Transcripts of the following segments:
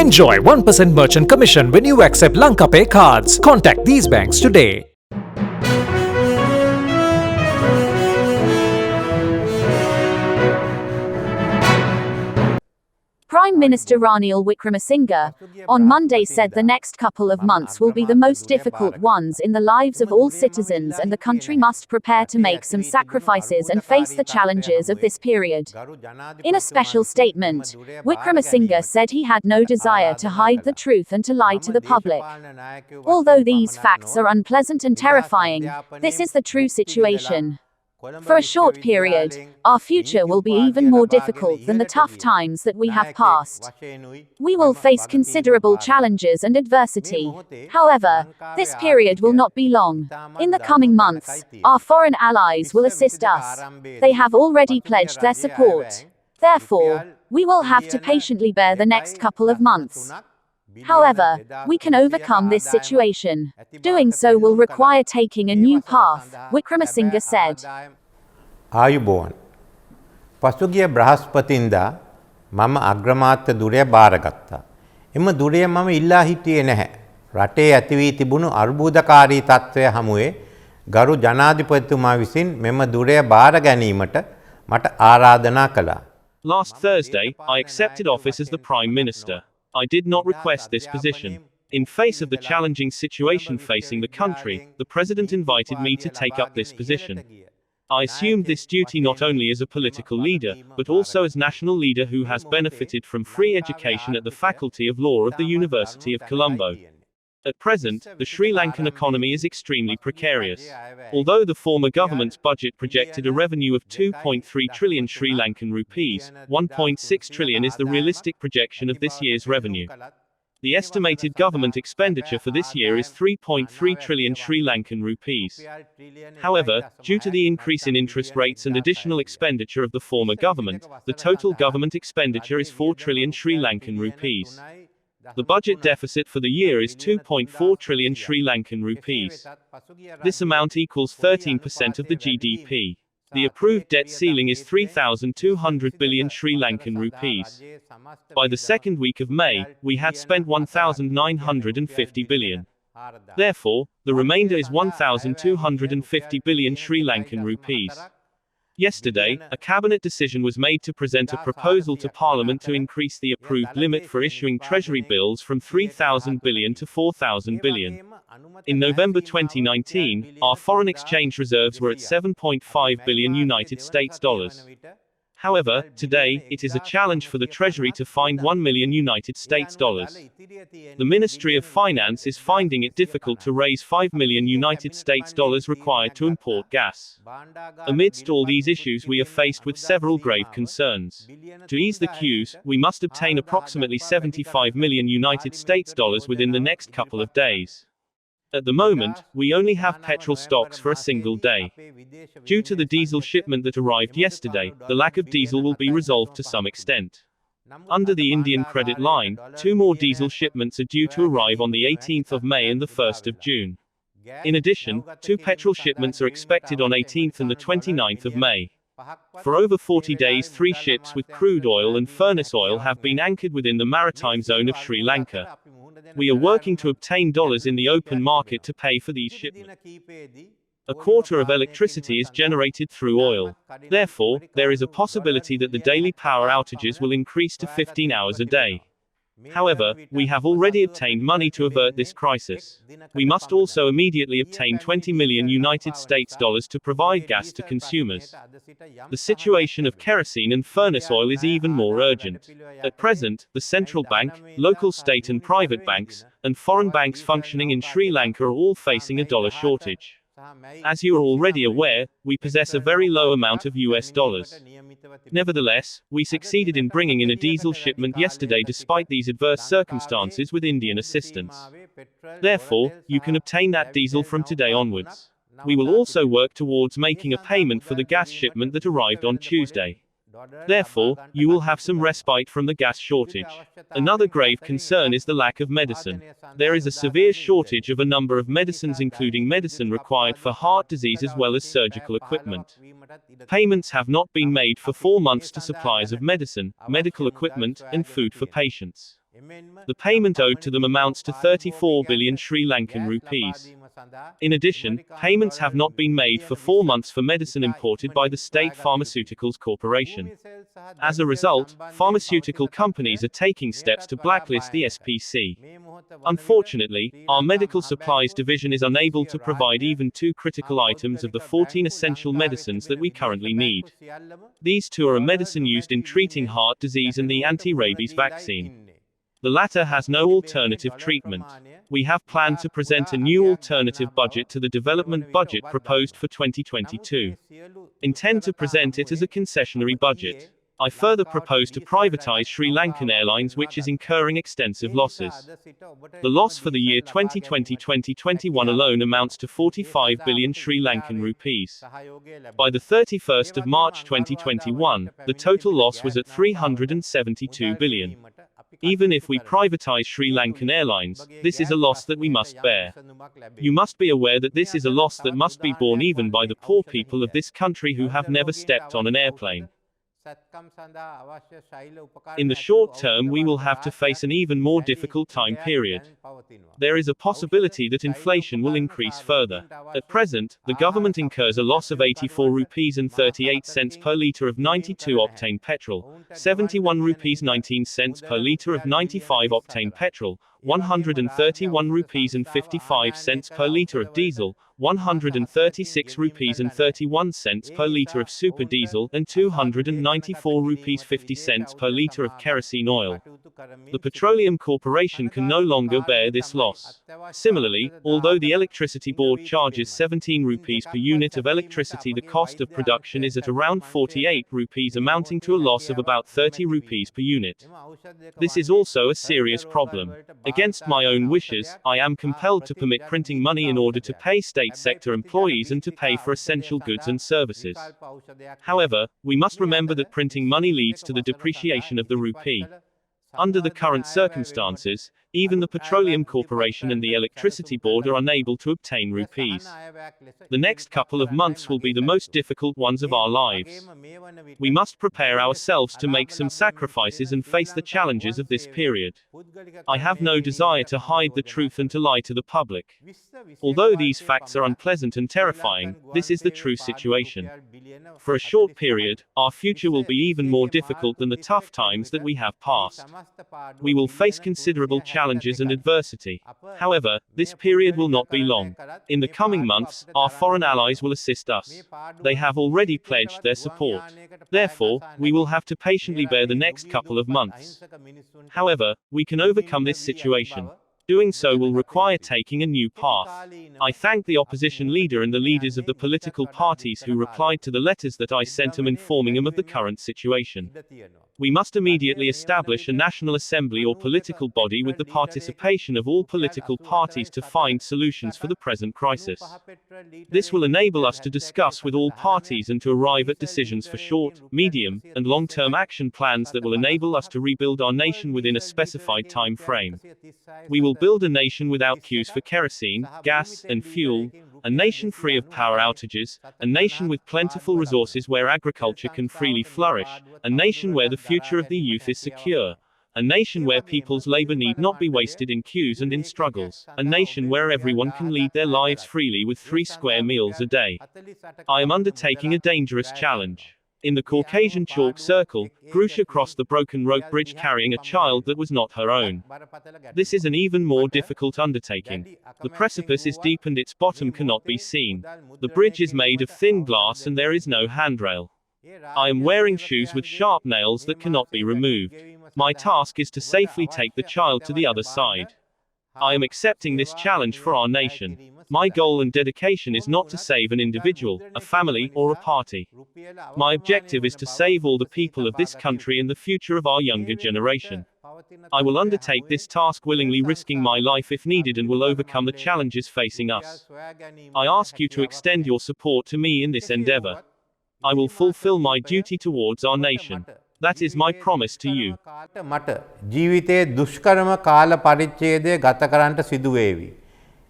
Enjoy 1% merchant commission when you accept Lanka Pay cards. Contact these banks today. Prime Minister Ranil Wickremesinghe on Monday said the next couple of months will be the most difficult ones in the lives of all citizens and the country must prepare to make some sacrifices and face the challenges of this period. In a special statement, Wickremesinghe said he had no desire to hide the truth and to lie to the public. Although these facts are unpleasant and terrifying, this is the true situation. For a short period, our future will be even more difficult than the tough times that we have passed. We will face considerable challenges and adversity. However, this period will not be long. In the coming months, our foreign allies will assist us. They have already pledged their support. Therefore, we will have to patiently bear the next couple of months. However, we can overcome this situation. Doing so will require taking a new path, Wickremesinghe said. ආයුබෝවන්. පසුගිය බ්‍රහස්පතින්දා මම අග්‍රමාත්‍ය දුරය බාරගත්තා. එම දුරය මම ඉල්ලා හිටියේ නැහැ. රටේ ඇති වී තිබුණු අර්බුදකාරී තත්ත්වය හමුවේ ගරු ජනාධිපතිතුමා විසින් මෙම දුරය බාර ගැනීමට මට ආරාධනා කළා. Last Thursday, I accepted office as the Prime Minister. I did not request this position. In face of the challenging situation facing the country, the President invited me to take up this position. I assumed this duty not only as a political leader, but also as national leader who has benefited from free education at the Faculty of Law of the University of Colombo. At present, the Sri Lankan economy is extremely precarious. Although the former government's budget projected a revenue of 2.3 trillion Sri Lankan rupees, 1.6 trillion is the realistic projection of this year's revenue. The estimated government expenditure for this year is 3.3 trillion Sri Lankan rupees. However, due to the increase in interest rates and additional expenditure of the former government, the total government expenditure is 4 trillion Sri Lankan rupees. The budget deficit for the year is 2.4 trillion Sri Lankan rupees. This amount equals 13% of the GDP. The approved debt ceiling is 3,200 billion Sri Lankan rupees. By the second week of May, we had spent 1,950 billion. Therefore, the remainder is 1,250 billion Sri Lankan rupees. Yesterday, a cabinet decision was made to present a proposal to Parliament to increase the approved limit for issuing treasury bills from 3,000 billion to 4,000 billion. In November 2019, our foreign exchange reserves were at 7.5 billion United States dollars. However, today, it is a challenge for the Treasury to find 1 million United States dollars. The Ministry of Finance is finding it difficult to raise 5 million United States dollars required to import gas. Amidst all these issues, we are faced with several grave concerns. To ease the queues, we must obtain approximately 75 million United States dollars within the next couple of days. At the moment, we only have petrol stocks for a single day. Due to the diesel shipment that arrived yesterday, the lack of diesel will be resolved to some extent. Under the Indian credit line, 2 more diesel shipments are due to arrive on the 18th of May and the 1st of June. In addition, 2 petrol shipments are expected on 18th and the 29th of May. For over 40 days, 3 ships with crude oil and furnace oil have been anchored within the maritime zone of Sri Lanka. We are working to obtain dollars in the open market to pay for these shipments. A quarter of electricity is generated through oil. Therefore, there is a possibility that the daily power outages will increase to 15 hours a day. However, we have already obtained money to avert this crisis. We must also immediately obtain 20 million United States dollars to provide gas to consumers. The situation of kerosene and furnace oil is even more urgent. At present, the central bank, local state and private banks, and foreign banks functioning in Sri Lanka are all facing a dollar shortage. As you are already aware, we possess a very low amount of US dollars. Nevertheless, we succeeded in bringing in a diesel shipment yesterday despite these adverse circumstances with Indian assistance. Therefore, you can obtain that diesel from today onwards. We will also work towards making a payment for the gas shipment that arrived on Tuesday. Therefore, you will have some respite from the gas shortage. Another grave concern is the lack of medicine. There is a severe shortage of a number of medicines, including medicine required for heart disease as well as surgical equipment. Payments have not been made for 4 months to suppliers of medicine, medical equipment, and food for patients. The payment owed to them amounts to 34 billion Sri Lankan rupees. In addition, payments have not been made for 4 months for medicine imported by the State Pharmaceuticals Corporation. As a result, pharmaceutical companies are taking steps to blacklist the SPC. Unfortunately, our medical supplies division is unable to provide even 2 critical items of the 14 essential medicines that we currently need. These 2 are a medicine used in treating heart disease and the anti-rabies vaccine. The latter has no alternative treatment. We have planned to present a new alternative budget to the development budget proposed for 2022. Intend to present it as a concessionary budget. I further propose to privatize Sri Lankan Airlines, which is incurring extensive losses. The loss for the year 2020-2021 alone amounts to 45 billion Sri Lankan rupees. By the 31st of March 2021, the total loss was at 372 billion. Even if we privatize Sri Lankan Airlines, this is a loss that we must bear. You must be aware that this is a loss that must be borne even by the poor people of this country who have never stepped on an airplane. In the short term, we will have to face an even more difficult time period. There is a possibility that inflation will increase further. At present, the government incurs a loss of 84 rupees and 38 cents per litre of 92-octane petrol, 71 rupees 19 cents per litre of 95-octane petrol, 131 rupees and 55 cents per litre of diesel, 136 rupees and 31 cents per litre of super diesel, and 294 rupees 50 cents per litre of kerosene oil. The Petroleum Corporation can no longer bear this loss. Similarly, although the Electricity Board charges 17 rupees per unit of electricity, the cost of production is at around 48 rupees, amounting to a loss of about 30 rupees per unit. This is also a serious problem. Against my own wishes, I am compelled to permit printing money in order to pay state sector employees and to pay for essential goods and services. However, we must remember that printing money leads to the depreciation of the rupee. Under the current circumstances, even the Petroleum Corporation and the Electricity Board are unable to obtain rupees. The next couple of months will be the most difficult ones of our lives. We must prepare ourselves to make some sacrifices and face the challenges of this period. I have no desire to hide the truth and to lie to the public. Although these facts are unpleasant and terrifying, this is the true situation. For a short period, our future will be even more difficult than the tough times that we have passed. We will face considerable challenges and adversity. However, this period will not be long. In the coming months, our foreign allies will assist us. They have already pledged their support. Therefore, we will have to patiently bear the next couple of months. However, we can overcome this situation. Doing so will require taking a new path. I thank the opposition leader and the leaders of the political parties who replied to the letters that I sent them, informing them of the current situation. We must immediately establish a national assembly or political body with the participation of all political parties to find solutions for the present crisis. This will enable us to discuss with all parties and to arrive at decisions for short, medium, and long-term action plans that will enable us to rebuild our nation within a specified time frame. We will build a nation without queues for kerosene, gas, and fuel, a nation free of power outages, a nation with plentiful resources where agriculture can freely flourish, a nation where the future of the youth is secure, a nation where people's labor need not be wasted in queues and in struggles, a nation where everyone can lead their lives freely with 3 square meals a day. I am undertaking a dangerous challenge. In the Caucasian chalk circle, Grusha crossed the broken rope bridge carrying a child that was not her own. This is an even more difficult undertaking. The precipice is deep and its bottom cannot be seen. The bridge is made of thin glass and there is no handrail. I am wearing shoes with sharp nails that cannot be removed. My task is to safely take the child to the other side. I am accepting this challenge for our nation. My goal and dedication is not to save an individual, a family, or a party. My objective is to save all the people of this country and the future of our younger generation. I will undertake this task willingly, risking my life if needed, and will overcome the challenges facing us. I ask you to extend your support to me in this endeavor. I will fulfill my duty towards our nation. That is my promise to you. මට ජීවිතයේ දුෂ්කරම කාල පරිච්ඡේදය ගත කරන්නට සිදු වේවි.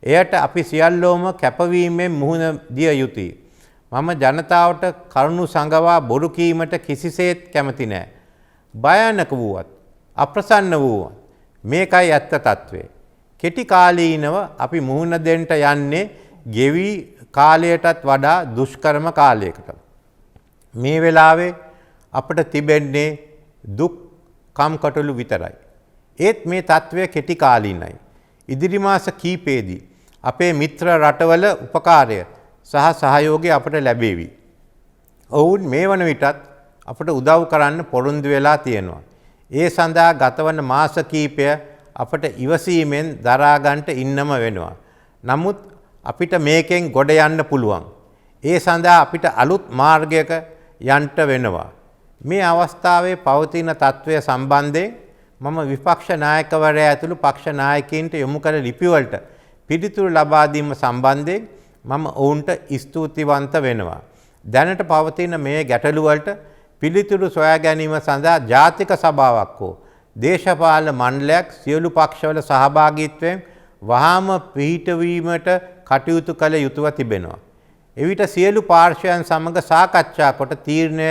එයට අපි සියල්ලෝම කැපවීමෙන් මුහුණ දිය යුතුයි. මම ජනතාවට කරුණු සංගවා බොරු කීමට කිසිසේත් කැමති නැහැ. භයානක වූවත්, අප්‍රසන්න වූවත්, මේකයි ඇත්ත తත්වය. කෙටි කාලීනව අපි මුහුණ දෙන්න යන්නේ ගෙවි කාලයටත් වඩා දුෂ්කරම කාලයකට. මේ වෙලාවේ අපිට තිබෙන්නේ දුක් කම්කටොළු විතරයි. ඒත් මේ తත්වය කෙටි කාලීනයි. ඉදිරි මාස කීපෙදී අපේ මිත්‍ර රටවල උපකාරය සහ සහයෝගය අපට ලැබේවි. ඔවුන් මේ වන විටත් අපට උදව් කරන්න පොරොන්දු වෙලා තියෙනවා. ඒ සඳහා ගතවන මාස කීපය අපට ඉවසීමෙන් දරා ගන්නට ඉන්නම වෙනවා. නමුත් අපිට මේකෙන් ගොඩ යන්න පුළුවන්. ඒ සඳහා අපිට අලුත් මාර්ගයක යන්න වෙනවා. මේ අවස්ථාවේ පවතින තත්ත්වය සම්බන්ධයෙන් මම විපක්ෂ නායකවරයා ඇතුළු පක්ෂ නායකයින්ට යොමු කළ ලිපිවලට පිළිතුරු ලබා දීම සම්බන්ධයෙන් මම ඔවුන්ට ස්තුතිවන්ත වෙනවා. දැනට පවතින මේ ගැටලු වලට පිළිතුරු සොයා ගැනීම සඳහා ජාතික සභාවක් හෝ දේශපාලන මණ්ඩලයක් සියලු පක්ෂවල සහභාගීත්වයෙන් වහාම පිහිටවීමට කටයුතු කළ යුතුව තිබෙනවා. එවිට සියලු පාර්ශ්වයන් සමග සාකච්ඡා කොට තීරණය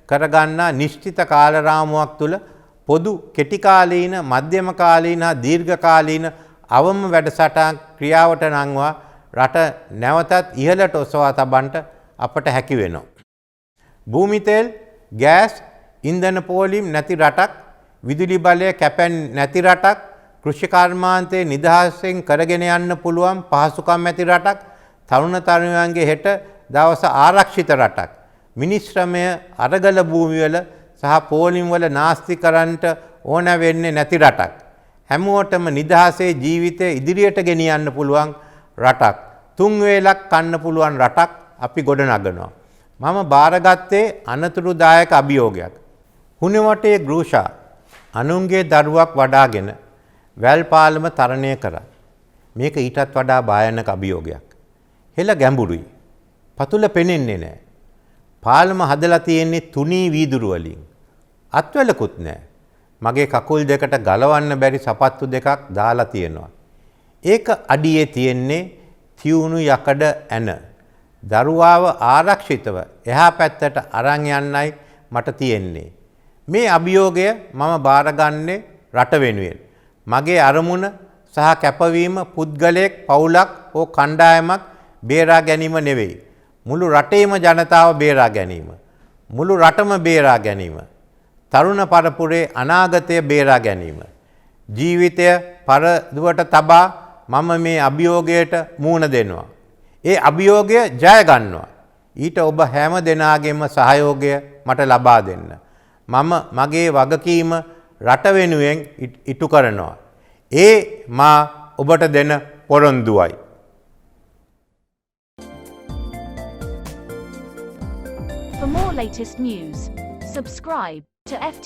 කරගන්නා නිශ්චිත කාලරාමුවක් තුළ පොදු කෙටිකාලීන, මධ්‍යම කාලීන හා දීර්ඝකාලීන අවම වැඩසටහන් ක්‍රියාවට නංවා රට නැවතත් ඉහළට ඔසවා තබන්නට අපට හැකි වෙනවා. භූමි තෙල්, ගෑස්, ඉන්ධන පෝලිම් නැති රටක්, විදුලි බලය කැපෙන්නේ නැති රටක්, කෘෂි කර්මාන්තයේ නිදහසෙන් කරගෙන යන්න පුළුවන් පහසුකම් ඇති රටක්, තරුණ තරුණියන්ගේ හෙට දවස ආරක්ෂිත රටක්, මිනිස් ශ්‍රමය අරගල භූමිවල සහ පෝලිම් වල නාස්ති කරන්නට ඕන වෙන්නේ නැති රටක්, හැමෝටම නිදහසේ ජීවිතය ඉදිරියට ගෙනියන්න පුළුවන් රටක්, තුන් වේලක් කන්න පුළුවන් රටක් අපි ගොඩනගනවා. මම බාරගත්තේ අනතුරුදායක අභියෝගයක්. හුනවටේ ගෘෂා අනුන්ගේ දරුවක් වඩාගෙන වැල් පාලම තරණය කරා. මේක ඊටත් වඩා භයානක අභියෝගයක්. හෙළ ගැඹුරුයි. පතුල පෙනෙන්නේ නැහැ. පාලම හදලා තියෙන්නේ තුනී වීදුරු වලින්. අත්වලකුත් නැහැ. මගේ කකුල් දෙකට ගලවන්න බැරි සපත්තු දෙකක් දාලා තියෙනවා. ඒක අඩියේ තියෙන්නේ තියුණු යකඩ ඇන. දරුවාව ආරක්ෂිතව එහා පැත්තට අරන් යන්නයි මට තියෙන්නේ. මේ අභියෝගය මම බාරගන්නේ රට වෙනුවෙන්. මගේ අරමුණ සහ කැපවීම පුද්ගලයෙක්, පවුලක් හෝ කණ්ඩායමක් බේරා ගැනීම නෙවෙයි. මුළු රටේම ජනතාව බේරා ගැනීම. මුළු රටම බේරා ගැනීම. තරුණ පරපුරේ අනාගතය බේරා ගැනීම. ජීවිතය පරදුවට තබා මම මේ අභියෝගයට මුහුණ දෙනවා. ඒ අභියෝගය ජය ගන්නවා. ඊට ඔබ හැම දෙනාගේම සහයෝගය මට ලබා දෙන්න. මම මගේ වගකීම රට වෙනුවෙන් ඉටු කරනවා. ඒ මා ඔබට දෙන පොරොන්දුවයි. For more latest news, subscribe to FT